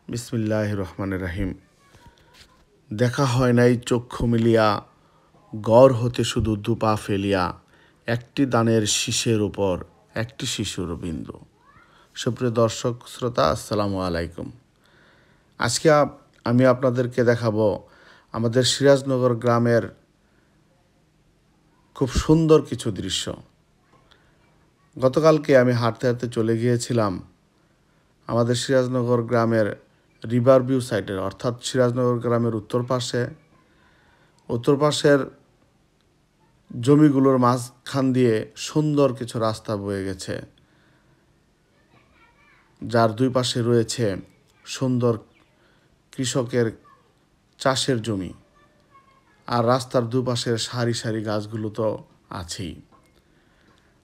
বিসমিল্লাহির রহমানির রহিম। দেখা হয় নাই চক্ষু মিলিয়া, গড় হতে শুধু দুপা ফেলিয়া, একটি দানের শীষের উপর একটি শিশুর বিন্দু। সুপ্রিয় দর্শক শ্রোতা, আসসালামু আলাইকুম। আজকে আমি আপনাদেরকে দেখাবো আমাদের সিরাজনগর গ্রামের খুব সুন্দর কিছু দৃশ্য। গতকালকে আমি হাঁটতে হাঁটতে চলে গিয়েছিলাম আমাদের সিরাজনগর গ্রামের রিভার ভিউ সাইডের, অর্থাৎ সিরাজনগর গ্রামের উত্তর পাশের জমিগুলোর মাঝখান দিয়ে সুন্দর কিছু রাস্তা বয়ে গেছে, যার দুই পাশে রয়েছে সুন্দর কৃষকের চাষের জমি, আর রাস্তার দুপাশের সারি সারি গাছগুলো তো আছেই।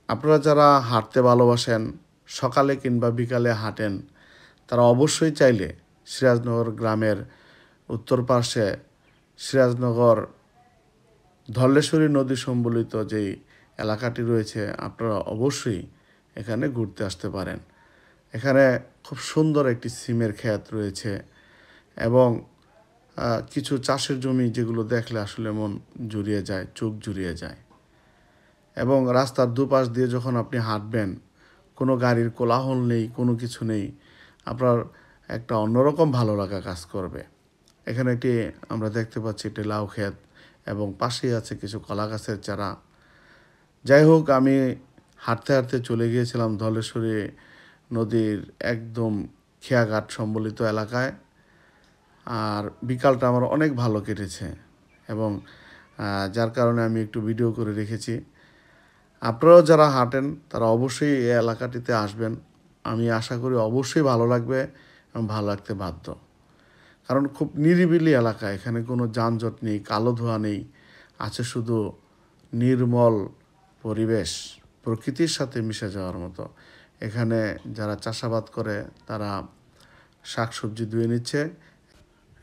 আপনারা যারা হাঁটতে ভালোবাসেন, সকালে কিংবা বিকালে হাঁটেন, তারা অবশ্যই চাইলে সিরাজনগর গ্রামের উত্তর পাশে সিরাজনগর ধলেশ্বরী নদী সম্বলিত যেই এলাকাটি রয়েছে, আপনারা অবশ্যই এখানে ঘুরতে আসতে পারেন। এখানে খুব সুন্দর একটি সিমের ক্ষেত রয়েছে এবং কিছু চাষের জমি, যেগুলো দেখলে আসলে মন জুড়িয়ে যায়, চোখ জুড়িয়ে যায়। এবং রাস্তার দুপাশ দিয়ে যখন আপনি হাঁটবেন, কোনো গাড়ির কোলাহল নেই, কোনো কিছু নেই, আপনার একটা অন্যরকম ভালো লাগা কাজ করবে। এখানে একটি আমরা দেখতে পাচ্ছি একটি লাউ ক্ষেত এবং পাশেই আছে কিছু কলা গাছের চারা। যাই হোক, আমি হাঁটতে হাঁটতে চলে গিয়েছিলাম ধলেশ্বরী নদীর একদম খেয়াঘাট সম্বলিত এলাকায়। আর বিকালটা আমার অনেক ভালো কেটেছে এবং যার কারণে আমি একটু ভিডিও করে রেখেছি। আপনারাও যারা হাঁটেন তারা অবশ্যই এই এলাকাটিতে আসবেন। আমি আশা করি অবশ্যই ভালো লাগবে এবং ভালো লাগতে বাধ্য, কারণ খুব নিরিবিলি এলাকা। এখানে কোনো যানজট নেই, কালো ধোঁয়া নেই, আছে শুধু নির্মল পরিবেশ, প্রকৃতির সাথে মিশে যাওয়ার মতো। এখানে যারা চাষাবাদ করে তারা শাকসবজি ধুয়ে নিচ্ছে।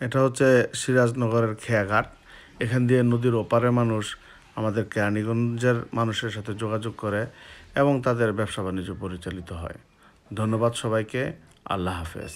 এটা হচ্ছে সিরাজনগরের খেয়াঘাট। এখান দিয়ে নদীর ওপারের মানুষ আমাদের কেরানীগঞ্জের মানুষের সাথে যোগাযোগ করে এবং তাদের ব্যবসা বাণিজ্য পরিচালিত হয়। ধন্যবাদ সবাইকে। আল্লাহ হাফেজ।